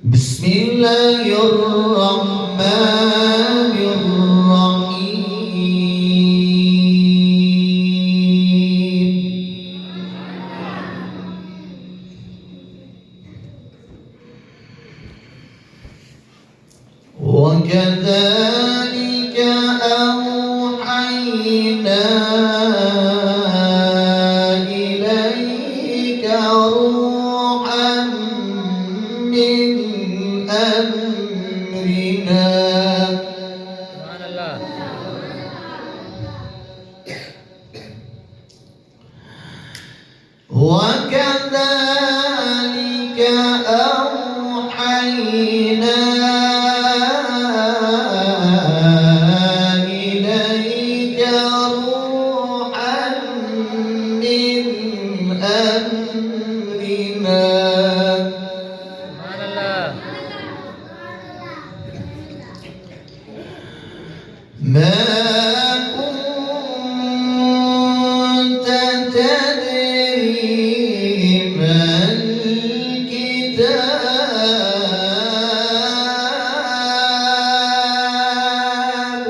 بسم الله الرحمن الرحيم. وكذلك أوحينا إليك روحا من أمرنا وكذلك أوحينا إليك روحا من أمرنا ما كنت تدري ما الكتاب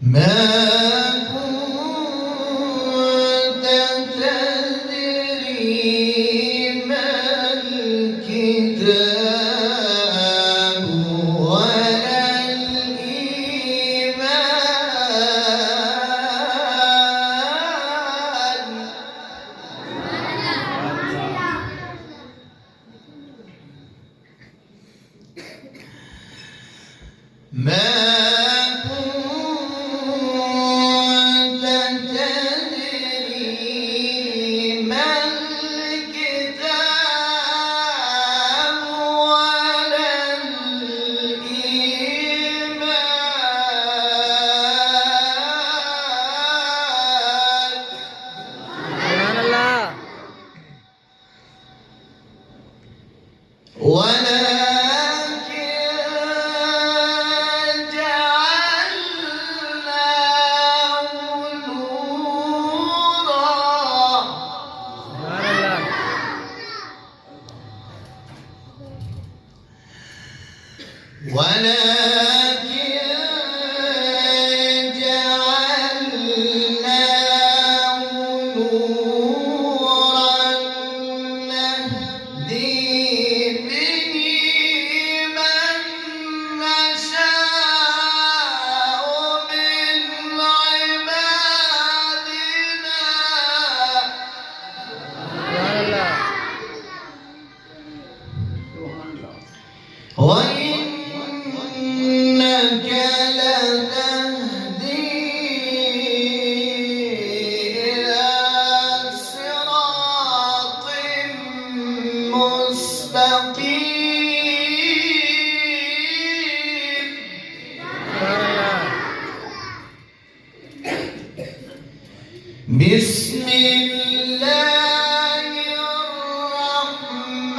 ما كنت تدري ما الكتاب ولا الإيمان ما كنت تدري ما الكتاب ولا الإيمان ولكن جعلناه نورا نهدي به من نشاء من عبادنا وإنك لتهدي إلى صراط مستقيم بسم الله الرحمن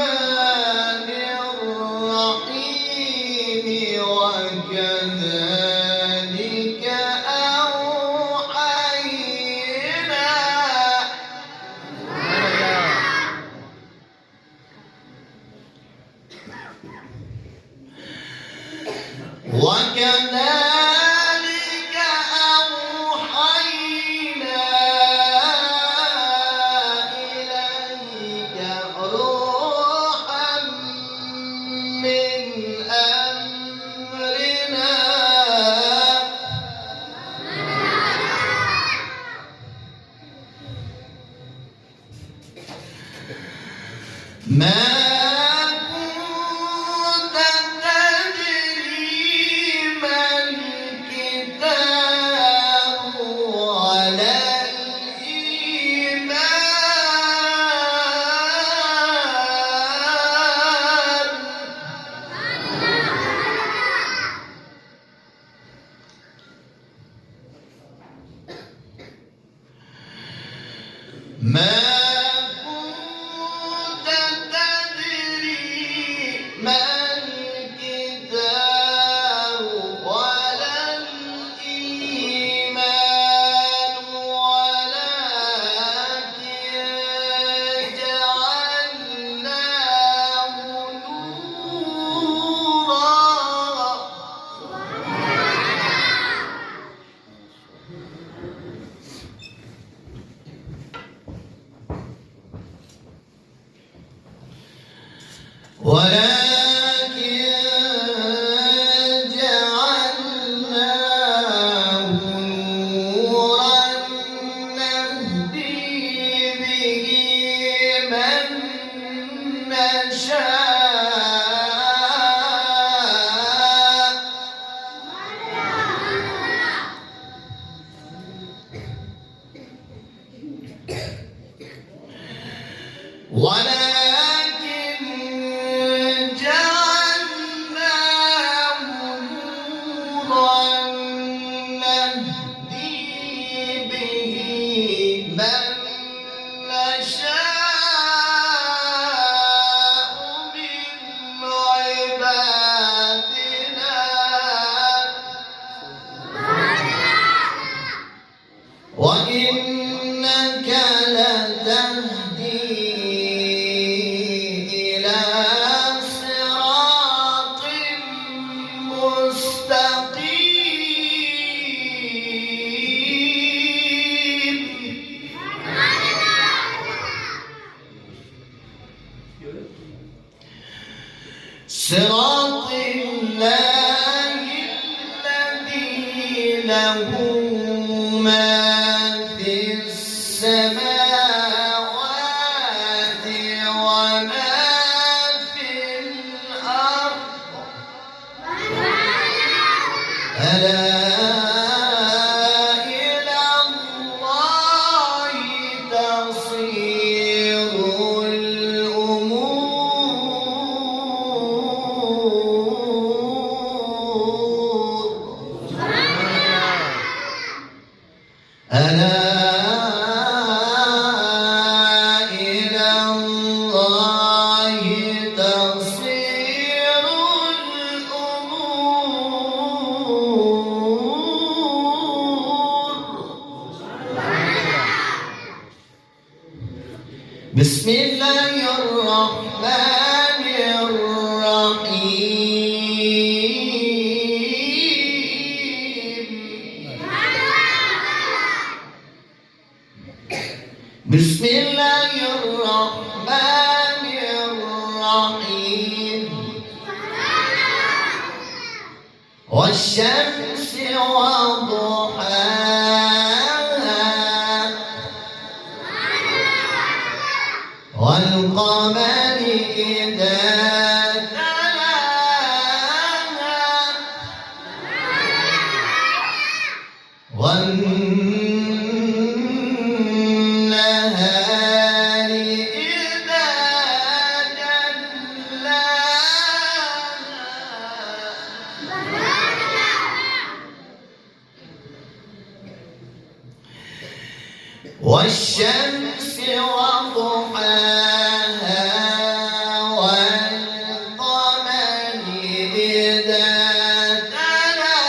الرحيم وكذلك أوحينا وكذلك أوحينا إليك روحا من أمرنا ما كنت تدري ما الكتاب ولا الإيمان ما كنت تدري ما الكتاب ولا الإيمان ولا نهدي به من نشاء من عبادنا وإنك لتهدي إلى صراط مستقيم صراط الله الذي له ما في السماوات وما في الأرض ألا إلى الله تصير الأمور ألا إلى الله تصير الأمور بسم الله الرحمن الرحيم بسم الله الرحمن الرحيم والشمس وضحاها والقمر إذا تلاها والنهار إذا جلاها والشمس وضحاها والقمر إذا تلاها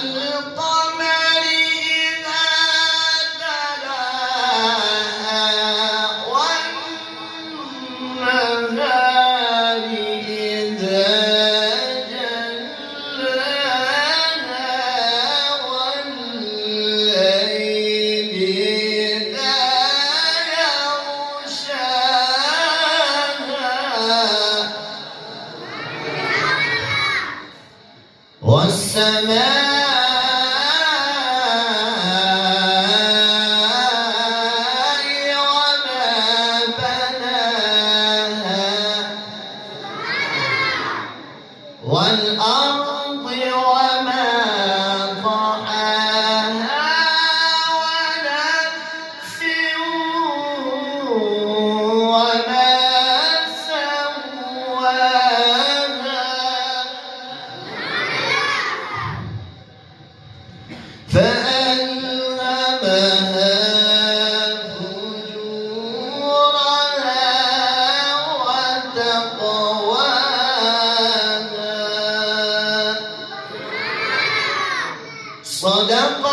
والقمر إذا تلاها والنهار إذا جلاها والليل إذا يغشاها والسماء وما بناها والأرض وما طحاها ونفس وما سواها فألهمها فجورها وتقواها صدق